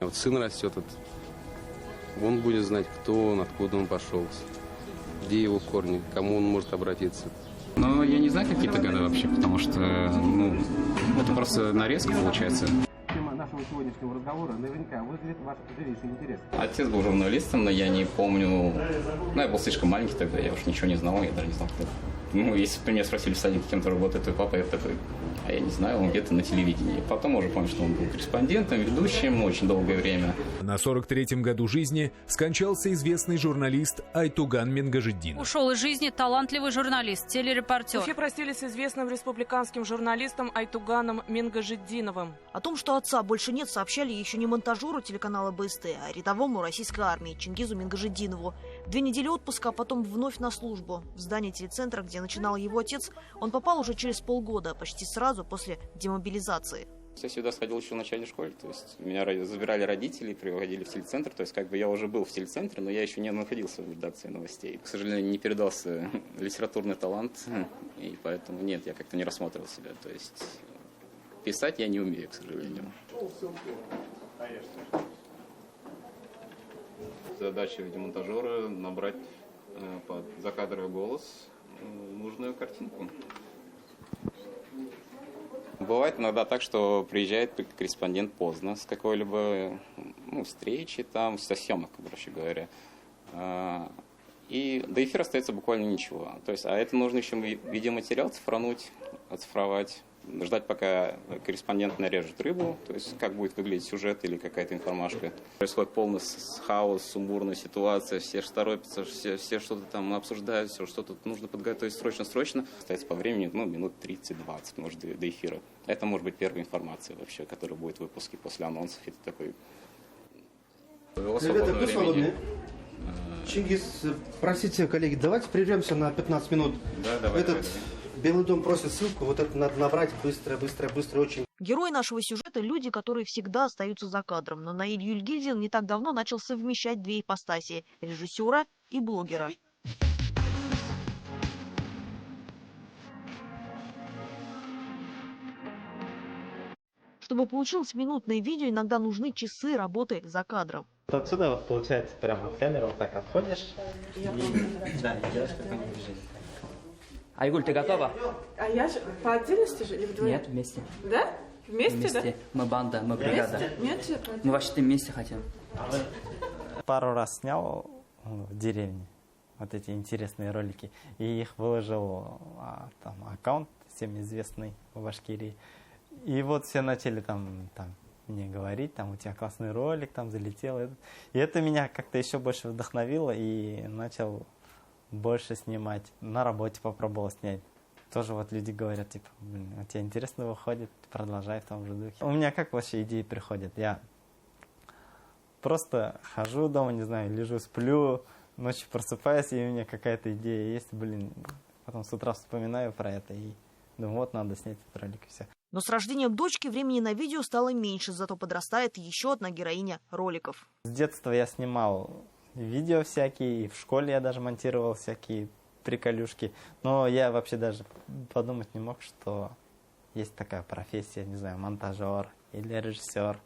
Вот сын растет, он будет знать, кто он, откуда он пошел, где его корни, к кому он может обратиться. Но я не знаю какие-то годы вообще, потому что, это просто нарезка получается. Тема нашего сегодняшнего разговора наверняка вызовет ваш живейший интерес. Отец был журналистом, но я не помню... я был слишком маленький тогда, я уж ничего не знал, я даже не знал, кто. Если бы меня спросили в садике, кем-то работает твой папа, я такой... А я не знаю, он где-то на телевидении. Потом уже помню, что он был корреспондентом, ведущим очень долгое время. На 43-м году жизни скончался известный журналист Айтуган Мингажитдинов. Ушел из жизни талантливый журналист, телерепортер. В Уфе простились с известным республиканским журналистом Айтуганом Мингажитдиновым. О том, что отца больше нет, сообщали еще не монтажеру телеканала БСТ, а рядовому российской армии Чингизу Мингажитдинову. 2 недели отпуска, а потом вновь на службу. В здание телецентра, где начинал его отец, он попал уже через полгода, почти сразу после демобилизации. Я сюда сходил еще в начальной школе, то есть меня забирали родители, приводили в телецентр, то есть я уже был в телецентре, но я еще не находился в редакции новостей. К сожалению, не передался литературный талант, и поэтому нет, я как-то не рассматривал себя, то есть писать я не умею, к сожалению. Задача видеомонтажера набрать под закадровый голос нужную картинку. Бывает иногда так, что приезжает корреспондент поздно с какой-либо встречи, со съемок, проще говоря. И до эфира остается буквально ничего. То есть, а это нужно еще видеоматериал оцифровать, ждать, пока корреспондент нарежет рыбу, то есть как будет выглядеть сюжет или какая-то информашка. Происходит полный хаос, сумбурная ситуация, все торопятся, все что-то там обсуждают, все что-то нужно подготовить срочно. Остается по времени минут 30-20, может, до эфира. Это может быть первая информация вообще, которая будет в выпуске после анонсов. Это такой... Ребята, будь свободны. Чингис, простите, коллеги, давайте прервемся на 15 минут. Да, давай. Белый дом просит ссылку, вот это надо набрать быстро, очень. Герои нашего сюжета – люди, которые всегда остаются за кадром. Но Наиль Юльгизин не так давно начал совмещать 2 ипостаси – режиссера и блогера. Чтобы получилось минутное видео, иногда нужны часы работы за кадром. Вот отсюда вот получается прямо в камеру вот так отходишь и делаешь какое-нибудь движение. Айгуль, ты готова? А я же по отдельности же или вдвоем? Нет, вместе. Да? Вместе, да? Мы банда, мы бригада. Нет, Мы вообще-то вместе хотим. Пару раз снял в деревне вот эти интересные ролики. И их выложил аккаунт всем известный в Башкирии. И вот все начали там мне говорить, у тебя классный ролик, залетел. И это меня как-то еще больше вдохновило и начал больше снимать. На работе попробовал снять. Тоже вот люди говорят, у тебя интересно выходит, продолжай в том же духе. У меня как вообще идеи приходят? Я просто хожу дома, не знаю, лежу, сплю, ночью просыпаюсь, и у меня какая-то идея есть, потом с утра вспоминаю про это и думаю, вот надо снять этот ролик и все. Но с рождением дочки времени на видео стало меньше, зато подрастает еще одна героиня роликов. С детства я снимал видео всякие, и в школе я даже монтировал всякие приколюшки. Но я вообще даже подумать не мог, что есть такая профессия, не знаю, монтажер или режиссер.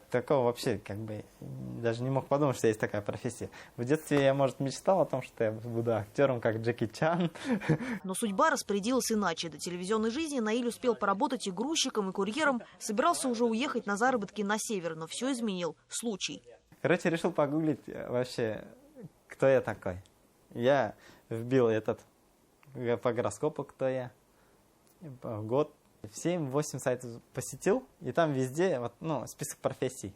Такого вообще даже не мог подумать, что есть такая профессия. В детстве я, может, мечтал о том, что я буду актером, как Джеки Чан. Но судьба распорядилась иначе. До телевизионной жизни Наиль успел поработать и грузчиком, и курьером. Собирался уже уехать на заработки на север, но все изменил случай. Короче, решил погуглить вообще, кто я такой. Я вбил по гороскопу, кто я, год. 7-8 сайтов посетил, и там везде список профессий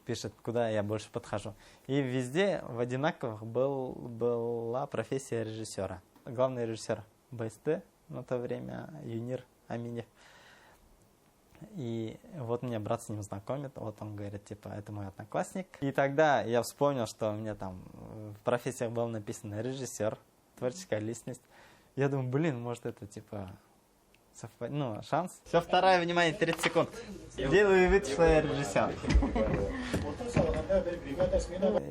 пишет, куда я больше подхожу. И везде в одинаковых была профессия режиссера. Главный режиссер БСТ на то время Юнир Аминев. И вот меня брат с ним знакомит, вот он говорит, это мой одноклассник. И тогда я вспомнил, что у меня там в профессиях было написано режиссер, творческая личность. Я думаю, может это шанс. Все, второе, внимание, 30 секунд. Делаю вид, что я режиссер.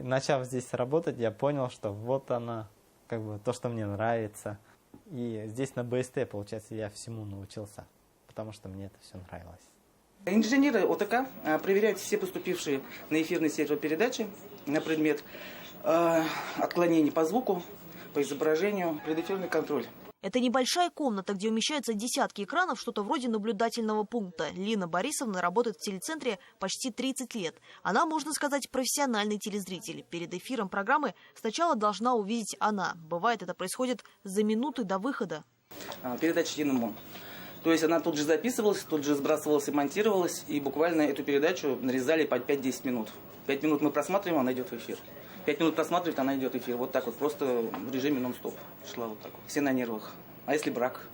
Начав здесь работать, я понял, что вот она, то, что мне нравится. И здесь на БСТ, получается, я всему научился, потому что мне это все нравилось. Инженеры ОТК проверяют все поступившие на эфирный сервер передачи на предмет отклонений по звуку, по изображению, предэфирный контроль. Это небольшая комната, где умещаются десятки экранов, что-то вроде наблюдательного пункта. Лина Борисовна работает в телецентре почти 30 лет. Она, можно сказать, профессиональный телезритель. Перед эфиром программы сначала должна увидеть она. Бывает, это происходит за минуты до выхода. Передача «Динамон». То есть она тут же записывалась, тут же сбрасывалась и монтировалась. И буквально эту передачу нарезали по 5-10 минут. 5 минут мы просматриваем, она идет в эфир. 5 минут просматривает, она идет в эфир. Вот так вот, просто в режиме нон-стоп шла вот так вот. Все на нервах. А если брак?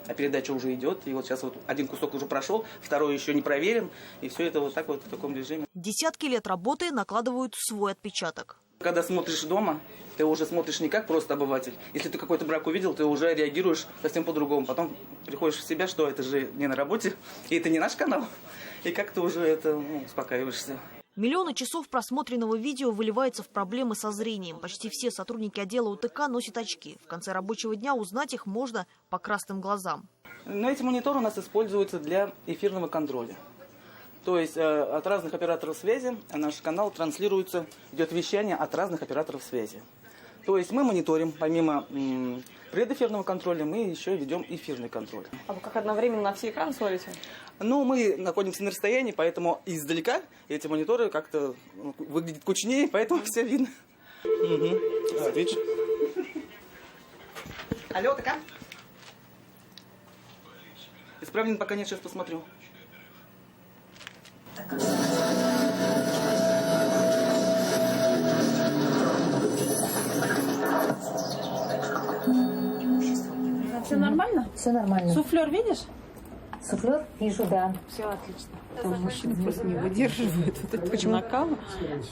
А передача уже идет, и вот сейчас вот один кусок уже прошел, второй еще не проверен, и все это вот так вот в таком режиме. Десятки лет работы накладывают свой отпечаток. Когда смотришь дома, ты уже смотришь не как просто обыватель. Если ты какой-то брак увидел, ты уже реагируешь совсем по-другому. Потом приходишь в себя, что это же не на работе, и это не наш канал. И как ты уже это успокаиваешься. Миллионы часов просмотренного видео выливаются в проблемы со зрением. Почти все сотрудники отдела УТК носят очки. В конце рабочего дня узнать их можно по красным глазам. Но эти мониторы у нас используются для эфирного контроля. То есть от разных операторов связи наш канал транслируется, идет вещание от разных операторов связи. То есть мы мониторим, помимо предэфирного контроля, мы еще ведем эфирный контроль. А вы как одновременно на все экраны смотрите? Ну, мы находимся на расстоянии, поэтому издалека эти мониторы как-то выглядят кучнее, поэтому все видно. Отлично. Алло, ТК? Исправлен пока нет, сейчас посмотрю. Все нормально? Все нормально. Суфлер видишь? Суфлер? Вижу, да. Все отлично. Там мужчины просто не выдерживают вот этого накала.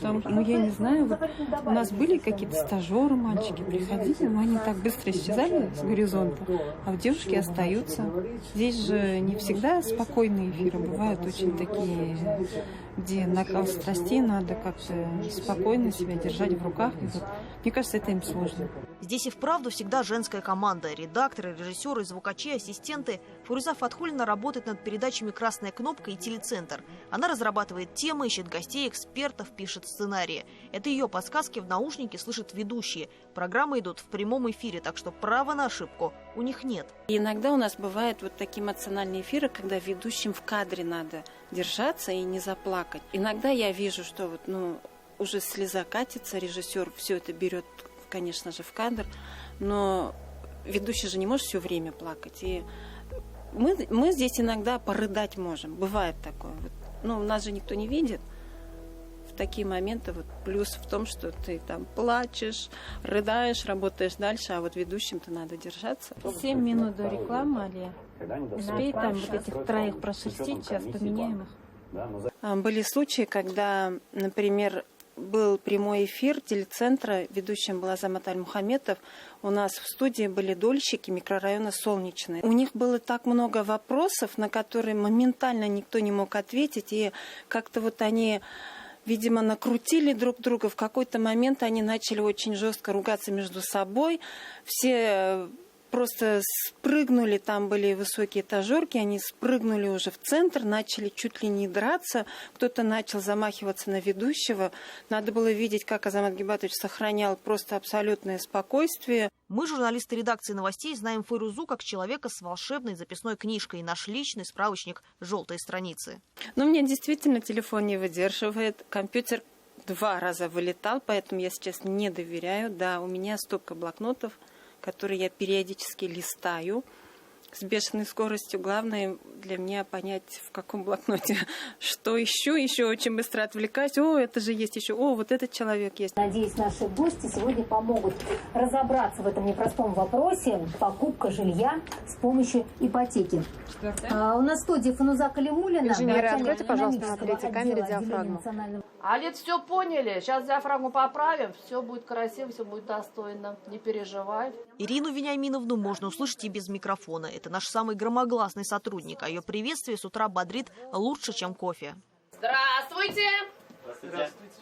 Там, ну, я не знаю, вот у нас были какие-то стажеры, мальчики приходили, но они так быстро исчезали с горизонта, а вот девушки остаются. Здесь же не всегда спокойные эфиры, бывают очень такие, где накал страстей, надо как-то спокойно себя держать в руках. И вот, мне кажется, это им сложно. Здесь и вправду всегда женская команда. Редакторы, режиссеры, звукачи, ассистенты. Фуруза Фатхулина работает над передачами «Красная кнопка» и «Телецентр». Она разрабатывает темы, ищет гостей, экспертов, пишет сценарии. Это ее подсказки в наушнике слышат ведущие. Программы идут в прямом эфире, так что права на ошибку у них нет. И иногда у нас бывают вот такие эмоциональные эфиры, когда ведущим в кадре надо держаться и не заплакать. Иногда я вижу, что вот, уже слеза катится, режиссер все это берет, конечно же, в кадр, но ведущий же не может все время плакать. И мы здесь иногда порыдать можем. Бывает такое. Вот, у нас же никто не видит. В такие моменты вот плюс в том, что ты там плачешь, рыдаешь, работаешь дальше, а вот ведущим-то надо держаться. 7 минут до рекламы, Алия. Успей там вот этих троих прошерстить, сейчас поменяем их. Были случаи, когда, например, был прямой эфир телецентра, ведущим был Азамат Аль-Мухаметов. У нас в студии были дольщики микрорайона Солнечный. У них было так много вопросов, на которые моментально никто не мог ответить. И как-то вот они, видимо, накрутили друг друга. В какой-то момент они начали очень жестко ругаться между собой. Все просто спрыгнули, там были высокие этажерки, они спрыгнули уже в центр, начали чуть ли не драться, кто-то начал замахиваться на ведущего. Надо было видеть, как Азамат Гибатович сохранял просто абсолютное спокойствие. Мы, журналисты редакции новостей, знаем Файрузу как человека с волшебной записной книжкой, наш личный справочник «Желтые страницы». Но мне действительно телефон не выдерживает, компьютер 2 раза вылетал, поэтому я сейчас не доверяю. Да, у меня столько блокнотов, которые я периодически листаю с бешеной скоростью. Главное для меня понять, в каком блокноте что ищу. Еще очень быстро отвлекаюсь. О, это же есть еще. О, вот этот человек есть. Надеюсь, наши гости сегодня помогут разобраться в этом непростом вопросе покупка жилья с помощью ипотеки. У нас в студии Фануза Калимуллина. Инженеры, откройте, пожалуйста, на третьей камере диафрагму. Алит, все поняли. Сейчас диафрагму поправим. Все будет красиво, все будет достойно. Не переживай. Ирину Вениаминовну можно услышать и без микрофона. Это наш самый громогласный сотрудник. А ее приветствие с утра бодрит лучше, чем кофе. Здравствуйте! Здравствуйте.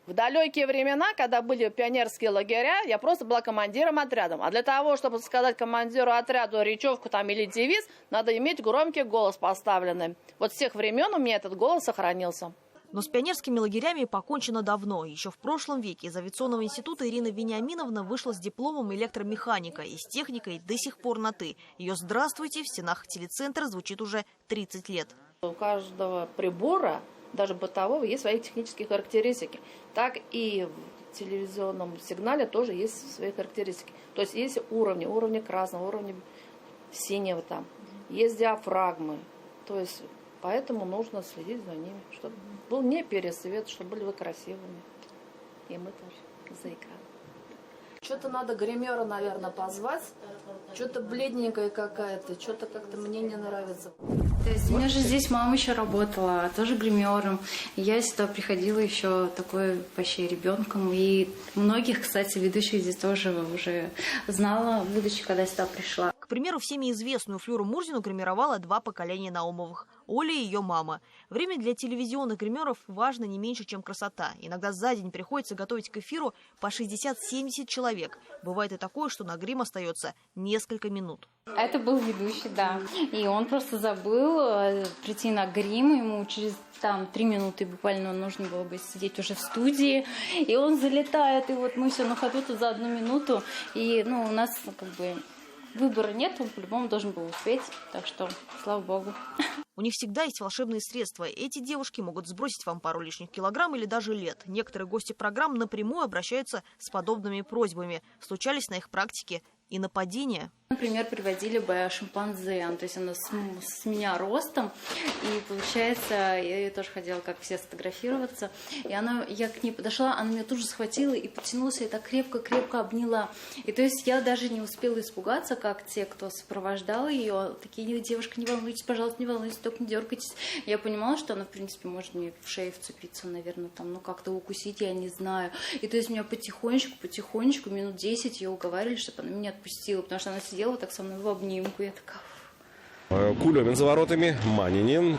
В далекие времена, когда были пионерские лагеря, я просто была командиром отряда. А для того, чтобы сказать командиру отряда речевку там или девиз, надо иметь громкий голос поставленный. Вот с тех времен у меня этот голос сохранился. Но с пионерскими лагерями покончено давно. Еще в прошлом веке из авиационного института Ирина Вениаминовна вышла с дипломом электромеханика и с техникой до сих пор на «ты». Ее «здравствуйте» в стенах телецентра звучит уже 30 лет. У каждого прибора, даже бытового, есть свои технические характеристики. Так и в телевизионном сигнале тоже есть свои характеристики. То есть есть уровни красного, уровни синего там. Есть диафрагмы. То есть поэтому нужно следить за ними, чтобы был не пересвет, чтобы были вы красивыми. И мы тоже за экраном. Что-то надо гримера, наверное, позвать. Что-то бледненькая какая-то, что-то как-то мне не нравится. То есть у меня же здесь мама еще работала, тоже гримером. Я сюда приходила еще такой вообще ребенком. И многих, кстати, ведущих здесь тоже уже знала, будучи, когда сюда пришла. К примеру, всеми известную Флюру Мурзину гримировало 2 поколения Наумовых. Оля и ее мама. Время для телевизионных гримеров важно не меньше, чем красота. Иногда за день приходится готовить к эфиру по 60-70 человек. Бывает и такое, что на грим остается несколько минут. Это был ведущий, да. И он просто забыл прийти на грим. Ему через 3 минуты буквально нужно было бы сидеть уже в студии. И он залетает. И вот мы все на ходу тут за 1 минуту. И у нас как бы выбора нет, он по-любому должен был успеть. Так что, слава богу. У них всегда есть волшебные средства. Эти девушки могут сбросить вам пару лишних килограмм или даже лет. Некоторые гости программ напрямую обращаются с подобными просьбами. Случались на их практике и нападения. Например, приводили бы шимпанзе, то есть она с меня ростом, и получается, я тоже хотела, как все, сфотографироваться, и я к ней подошла, она меня тут же схватила и потянулась, и так крепко-крепко обняла. И то есть я даже не успела испугаться, как те, кто сопровождал ее, такие: девушка, не волнуйтесь, пожалуйста, не волнуйтесь, только не дергайтесь. Я понимала, что она, в принципе, может мне в шею вцепиться, наверное, как-то укусить, я не знаю. И то есть меня потихонечку, минут 10 ее уговаривали, чтобы она меня отпустила, потому что она сидела так со мной в обнимку. Я такая... Кулемин за воротами, Манинин.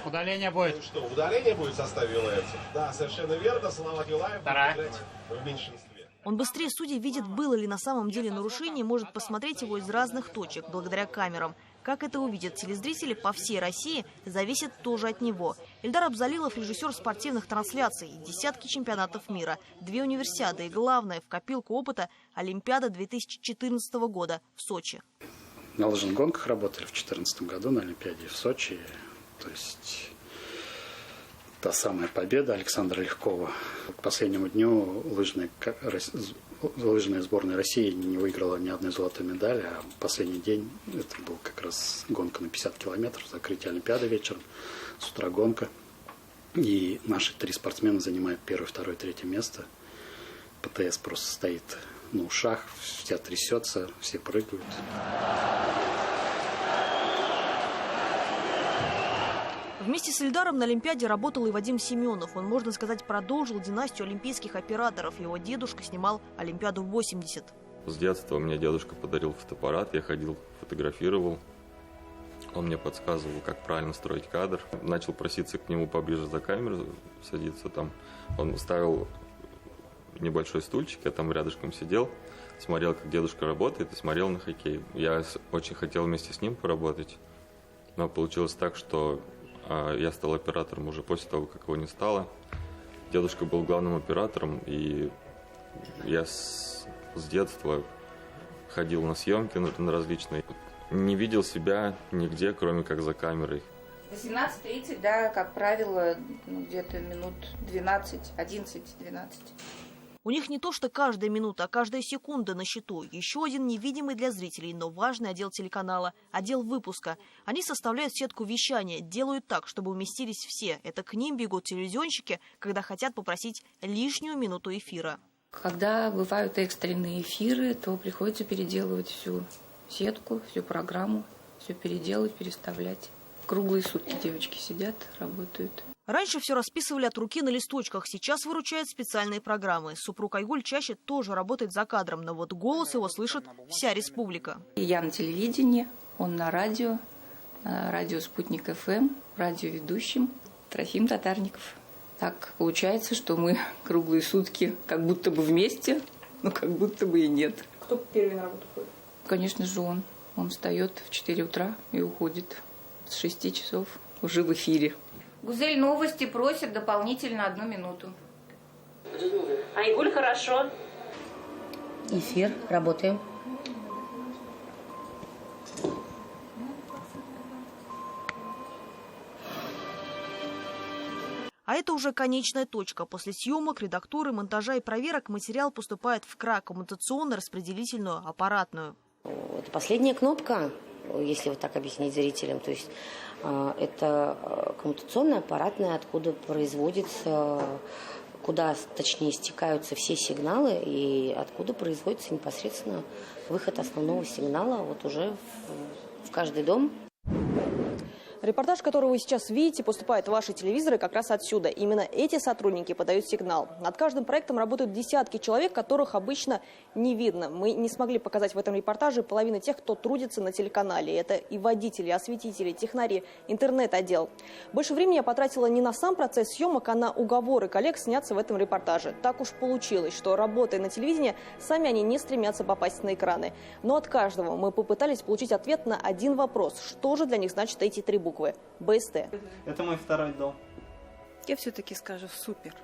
Удаление будет. Что, удаление будет в составе ЮНАЭЦ? Да, совершенно верно. Салават Юлаев будет играть в меньшинстве. Он быстрее судей видит, было ли на самом деле нарушение, может посмотреть его из разных точек, благодаря камерам. Как это увидят телезрители по всей России, зависит тоже от него. Эльдар Абзалилов – режиссер спортивных трансляций, десятки чемпионатов мира, 2 универсиады и, главное, в копилку опыта – Олимпиада 2014 года в Сочи. На лыжных гонках работали в 2014 году на Олимпиаде в Сочи. То есть та самая победа Александра Легкова. К последнему дню лыжная сборная России не выиграла ни одной золотой медали, а последний день, это был как раз гонка на 50 километров, закрытие Олимпиады вечером, с утра гонка. И наши 3 спортсмена занимают 1, 2, 3 место. ПТС просто стоит на ушах, вся трясется, все прыгают. Вместе с Эльдаром на Олимпиаде работал и Вадим Семенов. Он, можно сказать, продолжил династию олимпийских операторов. Его дедушка снимал Олимпиаду 80. С детства мне дедушка подарил фотоаппарат, я ходил, фотографировал. Он мне подсказывал, как правильно строить кадр. Начал проситься к нему поближе за камеру, садиться там. Он ставил небольшой стульчик, я там рядышком сидел, смотрел, как дедушка работает, и смотрел на хоккей. Я очень хотел вместе с ним поработать, но получилось так, что я стал оператором уже после того, как его не стало. Дедушка был главным оператором, и я с детства ходил на съемки на различные. Не видел себя нигде, кроме как за камерой. 18:30, да, как правило, где-то минут 12, 11-12. У них не то что каждая минута, а каждая секунда на счету. Еще один невидимый для зрителей, но важный отдел телеканала, отдел выпуска. Они составляют сетку вещания, делают так, чтобы уместились все. Это к ним бегут телевизионщики, когда хотят попросить лишнюю минуту эфира. Когда бывают экстренные эфиры, то приходится переделывать всю сетку, всю программу, все переделывать, переставлять. Круглые сутки девочки сидят, работают. Раньше все расписывали от руки на листочках, сейчас выручают специальные программы. Супруг Айгуль чаще тоже работает за кадром, но вот голос его слышит вся республика. Я на телевидении, он на радио «Спутник ФМ», радиоведущим Трофим Татарников. Так получается, что мы круглые сутки как будто бы вместе, но как будто бы и нет. Кто первый на работу ходит? Конечно же он. Он встает в 4 утра и уходит с 6 часов уже в эфире. Гузель новости просит дополнительно 1 минуту. Айгуль, хорошо. Эфир, работаем. А это уже конечная точка. После съемок, редактуры, монтажа и проверок материал поступает в КРА, коммутационно-распределительную аппаратную. Это последняя кнопка, если вот так объяснить зрителям. То есть это коммутационная аппаратная, откуда производится, куда точнее стекаются все сигналы и откуда производится непосредственно выход основного сигнала вот уже в каждый дом. Репортаж, который вы сейчас видите, поступает в ваши телевизоры как раз отсюда. Именно эти сотрудники подают сигнал. Над каждым проектом работают десятки человек, которых обычно не видно. Мы не смогли показать в этом репортаже половины тех, кто трудится на телеканале. Это и водители, осветители, технари, интернет-отдел. Больше времени я потратила не на сам процесс съемок, а на уговоры коллег сняться в этом репортаже. Так уж получилось, что, работая на телевидении, сами они не стремятся попасть на экраны. Но от каждого мы попытались получить ответ на один вопрос. Что же для них значат эти 3 буквы? БСТ. Это мой второй дом. Я все-таки скажу супер.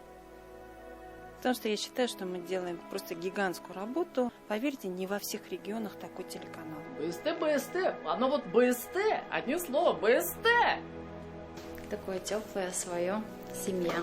Потому что я считаю, что мы делаем просто гигантскую работу. Поверьте, не во всех регионах такой телеканал. БСТ. Оно вот БСТ. Одни слова. БСТ. Такое теплое свое семья.